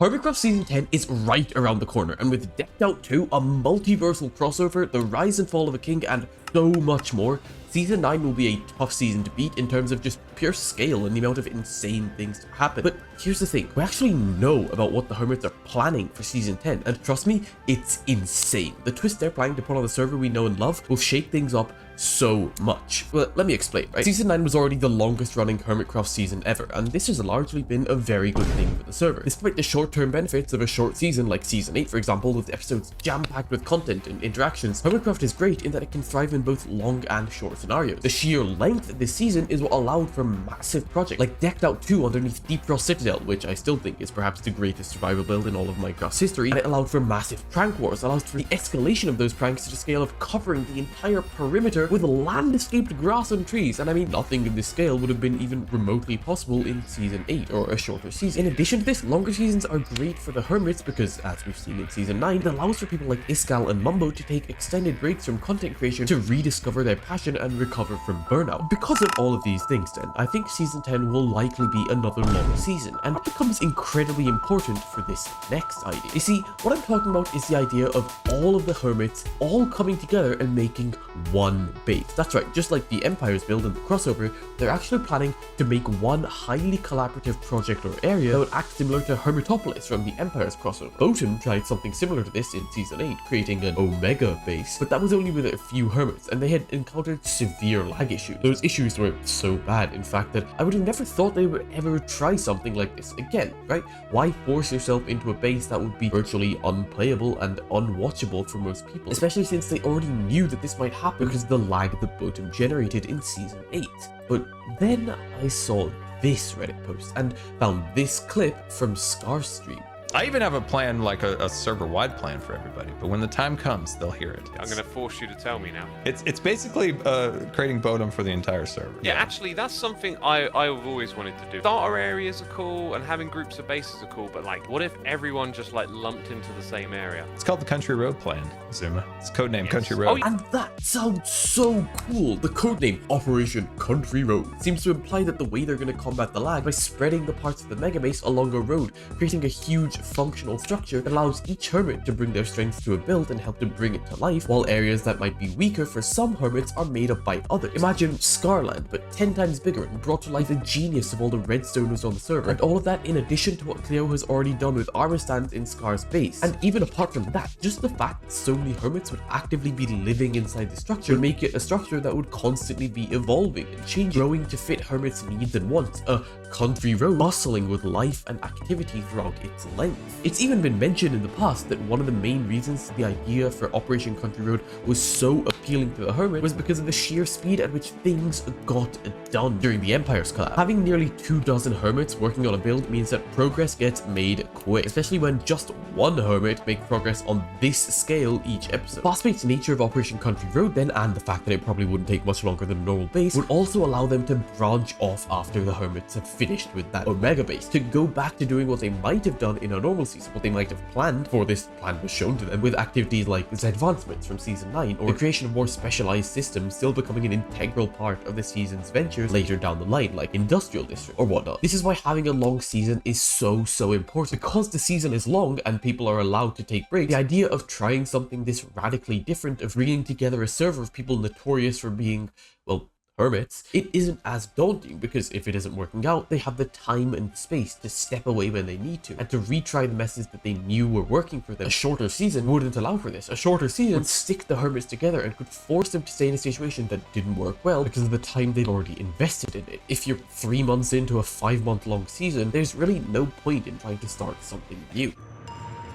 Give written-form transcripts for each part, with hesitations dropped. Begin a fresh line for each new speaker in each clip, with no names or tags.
HermitCraft Season 10 is right around the corner, and with Decked Out 2, a multiversal crossover, the rise and fall of a king, and so much more, Season 9 will be a tough season to beat in terms of just pure scale and the amount of insane things to happen. But here's the thing, we actually know about what the Hermits are planning for Season 10, and trust me, it's insane. The twist they're planning to put on the server we know and love will shake things up so much. Well, let me explain, right? Season 9 was already the longest running HermitCraft season ever, and this has largely been a very good thing for the server. Despite the short-term benefits of a short season like Season 8, for example, with episodes jam-packed with content and interactions, HermitCraft is great in that it can thrive in both long and short scenarios. The sheer length of this season is what allowed for massive projects like Decked Out 2 underneath Deep Frost Citadel, which I still think is perhaps the greatest survival build in all of Minecraft's history, and it allowed for massive prank wars, allows for the escalation of those pranks to the scale of covering the entire perimeter with land-escaped grass and trees, and I mean, nothing in this scale would have been even remotely possible in Season 8 or a shorter season. In addition to this, longer seasons are great for the Hermits because, as we've seen in Season 9, it allows for people like Iskall and Mumbo to take extended breaks from content creation to rediscover their passion and recover from burnout. Because of all of these things then, I think Season 10 will likely be another long season, and it becomes incredibly important for this next idea. You see, what I'm talking about is the idea of all of the Hermits all coming together and making one base. That's right, just like the Empire's build in the crossover, they're actually planning to make one highly collaborative project or area that would act similar to Hermitopolis from the Empire's crossover. Botan tried something similar to this in Season 8, creating an Omega base, but that was only with a few Hermits, and they had encountered severe lag issues. Those issues were so bad, in fact, that I would have never thought they would ever try something like this again, right? Why force yourself into a base that would be virtually unplayable and unwatchable for most people, especially since they already knew that this might happen because of the lag that Botan generated in Season 8. But then I saw this Reddit post and found this clip from Scarstream.
I even have a plan, like a server-wide plan for everybody, but when the time comes, they'll hear it.
I'm going to force you to tell me now.
It's basically creating Bdubs for the entire server.
Yeah, actually, that's something I've always wanted to do. Starter areas are cool, and having groups of bases are cool, but like, what if everyone just like lumped into the same area?
It's called the Country Road Plan, Zuma. It's codename Country Road.
Oh, and that sounds so cool. The codename Operation Country Road seems to imply that the way they're going to combat the lag by spreading the parts of the mega base along a road, creating a huge functional structure that allows each Hermit to bring their strengths to a build and help to bring it to life, while areas that might be weaker for some Hermits are made up by others. Imagine Scarland, but 10 times bigger and brought to life the genius of all the redstoners on the server, and all of that in addition to what Cleo has already done with armor stands in Scar's base. And even apart from that, just the fact that so many Hermits would actively be living inside the structure would make it a structure that would constantly be evolving and changing, growing to fit Hermits' needs and wants, a country road bustling with life and activity throughout its length. It's even been mentioned in the past that one of the main reasons the idea for Operation Country Road was so appealing to the Hermit was because of the sheer speed at which things got done during the Empire's collapse. Having nearly 24 Hermits working on a build means that progress gets made quick, especially when just one Hermit makes progress on this scale each episode. The fast-paced nature of Operation Country Road then, and the fact that it probably wouldn't take much longer than a normal base, would also allow them to branch off after the Hermits have finished with that Omega base, to go back to doing what they might have done in a normal season, what they might have planned, for this plan was shown to them, with activities like Zedvancements from Season 9, or the creation of more specialized systems still becoming an integral part of the season's ventures later down the line, like Industrial District or whatnot. This is why having a long season is so important. Because the season is long and people are allowed to take breaks, the idea of trying something this radically different, of bringing together a server of people notorious for being, well, Hermits, it isn't as daunting, because if it isn't working out, they have the time and space to step away when they need to, and to retry the methods that they knew were working for them. A shorter season wouldn't allow for this. A shorter season would stick the Hermits together and could force them to stay in a situation that didn't work well because of the time they'd already invested in it. If you're 3 months into a 5-month-long season, there's really no point in trying to start something new.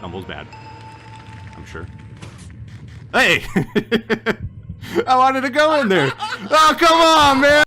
Almost bad, I'm sure. Hey! I wanted to go in there. Oh, come on, man.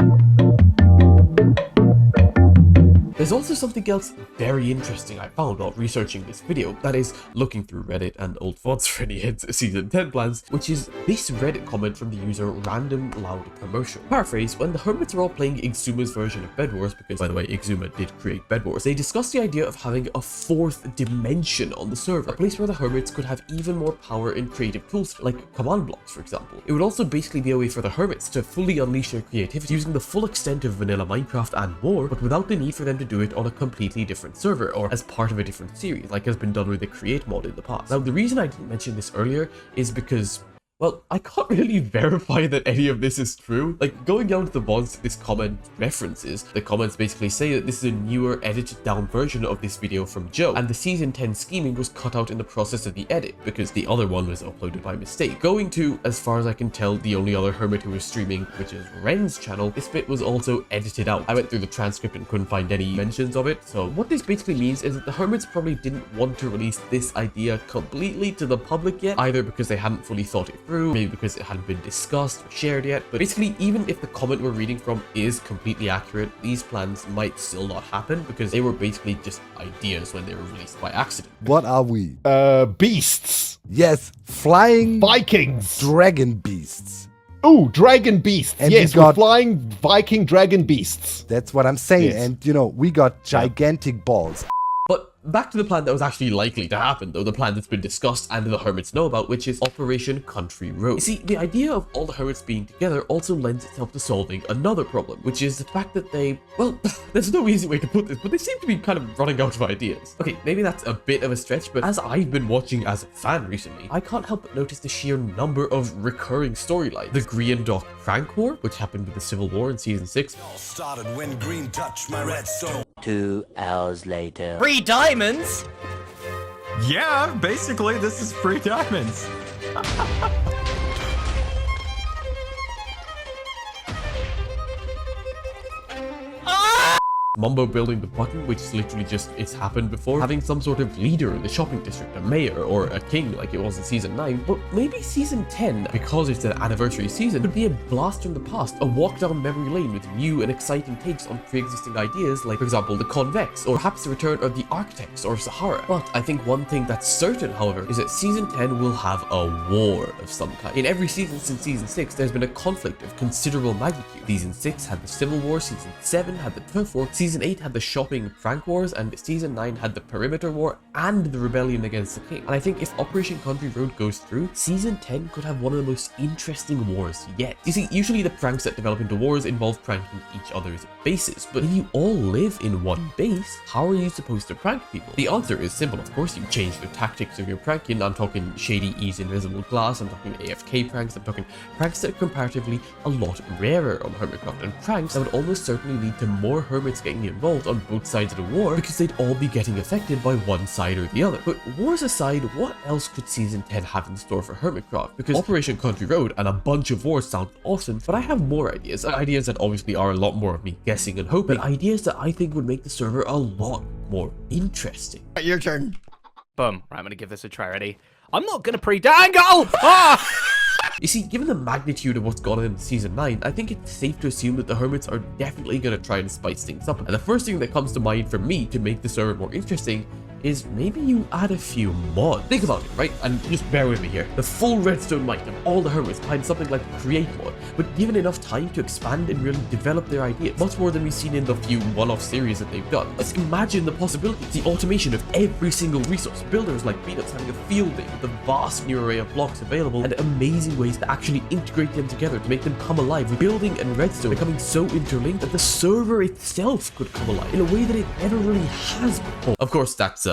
There's also something else very interesting I found while researching this video, that is, looking through Reddit and old fonts for any Season 10 plans, which is this Reddit comment from the user Random Loud Commercial. Paraphrase, when the Hermits were all playing Exuma's version of Bed Wars, because by the way, Exuma did create Bed Wars, they discussed the idea of having a fourth dimension on the server, a place where the Hermits could have even more power in creative tools, like command blocks, for example. It would also basically be a way for the Hermits to fully unleash their creativity using the full extent of vanilla Minecraft and more, but without the need for them to do it on a completely different server or as part of a different series, like has been done with the Create mod in the past. Now, the reason I didn't mention this earlier is because, well, I can't really verify that any of this is true. Like, going down to the mods this comment references, the comments basically say that this is a newer, edited down version of this video from Joe, and the season 10 scheming was cut out in the process of the edit, because the other one was uploaded by mistake. Going to, as far as I can tell, the only other Hermit who was streaming, which is Ren's channel, this bit was also edited out. I went through the transcript and couldn't find any mentions of it, so what this basically means is that the Hermits probably didn't want to release this idea completely to the public yet, either because they hadn't fully thought it through, maybe because it hadn't been discussed or shared yet. But basically, even if the comment we're reading from is completely accurate, these plans might still not happen because they were basically just ideas when they were released by accident.
What are we?
Beasts.
Yes, flying
Vikings.
dragon beasts.
Ooh, dragon beasts.
And
yes,
we got-
we're flying Viking dragon beasts.
That's what I'm saying.
Yes.
And you know, we got gigantic balls.
But back to the plan that was actually likely to happen, though, the plan that's been discussed and the Hermits know about, which is Operation Country Road. You see, the idea of all the Hermits being together also lends itself to solving another problem, which is the fact that they, well, there's no easy way to put this, but they seem to be kind of running out of ideas. Okay, maybe that's a bit of a stretch, but as I've been watching as a fan recently, I can't help but notice the sheer number of recurring storylines. The Grian prank war, which happened with the Civil War in Season 6.
Started when green touched my redstone.
2 hours later.
3 diamonds?
Yeah, basically, this is free diamonds.
Mumbo building the button, which is literally just, it's happened before. Having some sort of leader in the shopping district, a mayor or a king like it was in Season 9. But maybe Season 10, because it's an anniversary season, could be a blast from the past, a walk down memory lane with new and exciting takes on pre-existing ideas like, for example, the Convex, or perhaps the return of the Architects or Sahara. But I think one thing that's certain, however, is that Season 10 will have a war of some kind. In every season since Season 6, there's been a conflict of considerable magnitude. Season 6 had the Civil War, Season 7 had the Turf War, Season 8 had the shopping prank wars, and Season 9 had the perimeter war and the rebellion against the king. And I think if Operation Country Road goes through, Season 10 could have one of the most interesting wars yet. You see, usually the pranks that develop into wars involve pranking each other's bases, but if you all live in one base, how are you supposed to prank people? The answer is simple, of course. You change the tactics of your pranking. I'm talking Shady E's Invisible Glass, I'm talking AFK pranks, I'm talking pranks that are comparatively a lot rarer on HermitCraft, and pranks that would almost certainly lead to more Hermits getting involved on both sides of the war because they'd all be getting affected by one side or the other. But wars aside, what else could Season 10 have in store for HermitCraft? Because Operation Country Road and a bunch of wars sound awesome, but I have more ideas that obviously are a lot more of me guessing and hoping, but ideas that I think would make the server a lot more interesting.
Your turn. Boom. Right, I'm gonna give this a try. Ready? I'm not gonna pre-dangle! Ah!
You see, given the magnitude of what's gone on in Season 9, I think it's safe to assume that the Hermits are definitely going to try and spice things up. And the first thing that comes to mind for me to make the server more interesting is maybe you add a few mods. Think about it, right? And just bear with me here. The full redstone might of all the Hermits behind something like the Create mod, but given enough time to expand and really develop their ideas, much more than we've seen in the few one-off series that they've done. Let's imagine the possibilities, the automation of every single resource, builders like Bdubs having a field day with a vast new array of blocks available, and amazing ways to actually integrate them together to make them come alive, with building and redstone becoming so interlinked that the server itself could come alive in a way that it never really has before. Of course, that's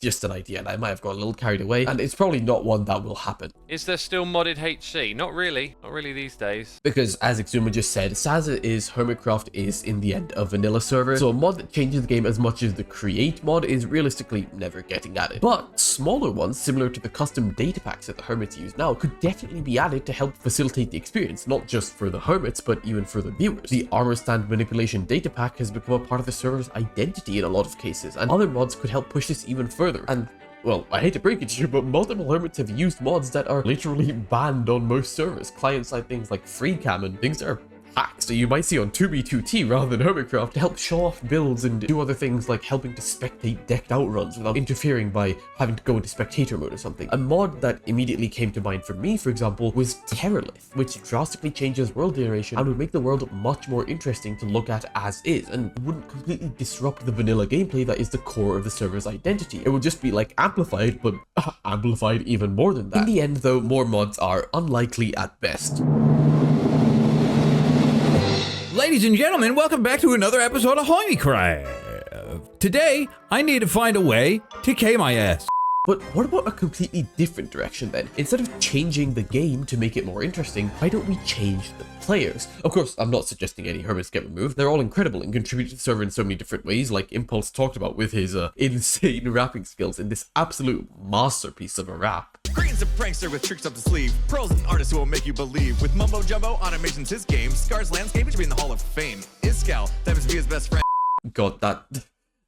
just an idea, and I might have got a little carried away, and it's probably not one that will happen.
Is there still modded HC? Not really. Not really these days.
Because, as Skizzleman just said, Saza is HermitCraft is in the end a vanilla server, so a mod that changes the game as much as the Create mod is realistically never getting added. But smaller ones, similar to the custom data packs that the Hermits use now, could definitely be added to help facilitate the experience, not just for the Hermits, but even for the viewers. The armor stand manipulation data pack has become a part of the server's identity in a lot of cases, and other mods could help push this even further. And well, I hate to break it to you, but multiple Hermits have used mods that are literally banned on most servers. Client-side things like FreeCam and things that are hacks that you might see on 2B2T rather than HermitCraft to help show off builds and do other things like helping to spectate decked out runs without interfering by having to go into spectator mode or something. A mod that immediately came to mind for me, for example, was Terralith, which drastically changes world generation and would make the world much more interesting to look at as is, and wouldn't completely disrupt the vanilla gameplay that is the core of the server's identity. It would just be like amplified, but amplified even more than that. In the end though, more mods are unlikely at best.
Ladies and gentlemen, welcome back to another episode of HermitCraft. Today, I need to find a way to K my ass.
But what about a completely different direction then? Instead of changing the game to make it more interesting, why don't we change the players? Of course, I'm not suggesting any Hermits get removed. They're all incredible and contribute to the server in so many different ways, like Impulse talked about with his insane rapping skills in this absolute masterpiece of a rap.
Grian's a prankster with tricks up the sleeve. Pearl's an artist who will make you believe. With Mumbo Jumbo, Animation's his game. Scar's landscape should be in the Hall of Fame. Iscal, that must be his best friend.
God,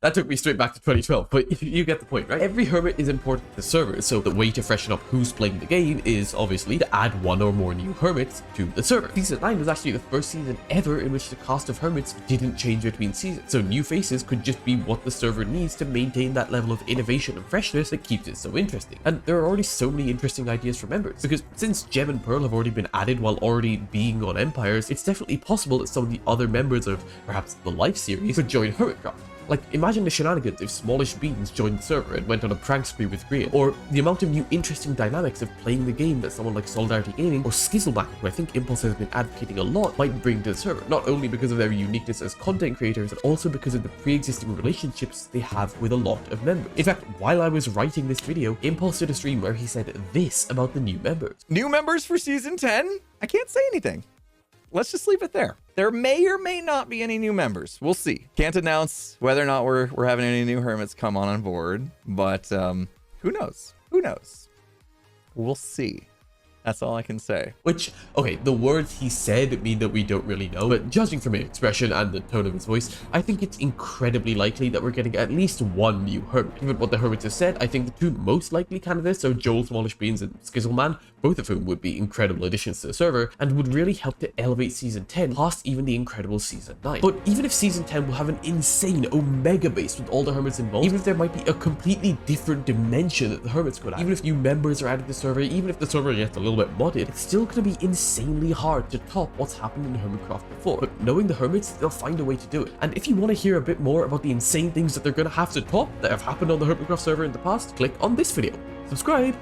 that took me straight back to 2012, but you get the point, right? Every Hermit is important to the server, so the way to freshen up who's playing the game is obviously to add one or more new Hermits to the server. Season 9 was actually the first season ever in which the cast of Hermits didn't change between seasons, so new faces could just be what the server needs to maintain that level of innovation and freshness that keeps it so interesting. And there are already so many interesting ideas for members, because since Gem and Pearl have already been added while already being on Empires, it's definitely possible that some of the other members of perhaps the Life series could join HermitCraft. Like, imagine the shenanigans if Smallish Beans joined the server and went on a prank spree with Grian, or the amount of new interesting dynamics of playing the game that someone like SolidarityGaming or Skizzleman, who I think Impulse has been advocating a lot, might bring to the server, not only because of their uniqueness as content creators, but also because of the pre-existing relationships they have with a lot of members. In fact, while I was writing this video, Impulse did a stream where he said this about the new members.
New members for Season 10? I can't say anything. Let's just leave it there. There may or may not be any new members. We'll see. Can't announce whether or not we're having any new Hermits come on board, but who knows? Who knows? We'll see. That's all I can say.
Which, okay, the words he said mean that we don't really know, but judging from his expression and the tone of his voice, I think it's incredibly likely that we're getting at least one new Hermit. Given what the Hermits have said, I think the two most likely candidates are Joel, Smallish Beans, and Skizzleman, both of whom would be incredible additions to the server, and would really help to elevate Season 10 past even the incredible Season 9. But even if Season 10 will have an insane Omega base with all the Hermits involved, even if there might be a completely different dimension that the Hermits could add, even if new members are added to the server, even if the server gets a little bit modded, it's still going to be insanely hard to top what's happened in HermitCraft before. But knowing the Hermits, they'll find a way to do it. And if you want to hear a bit more about the insane things that they're going to have to top that have happened on the HermitCraft server in the past, click on this video. Subscribe!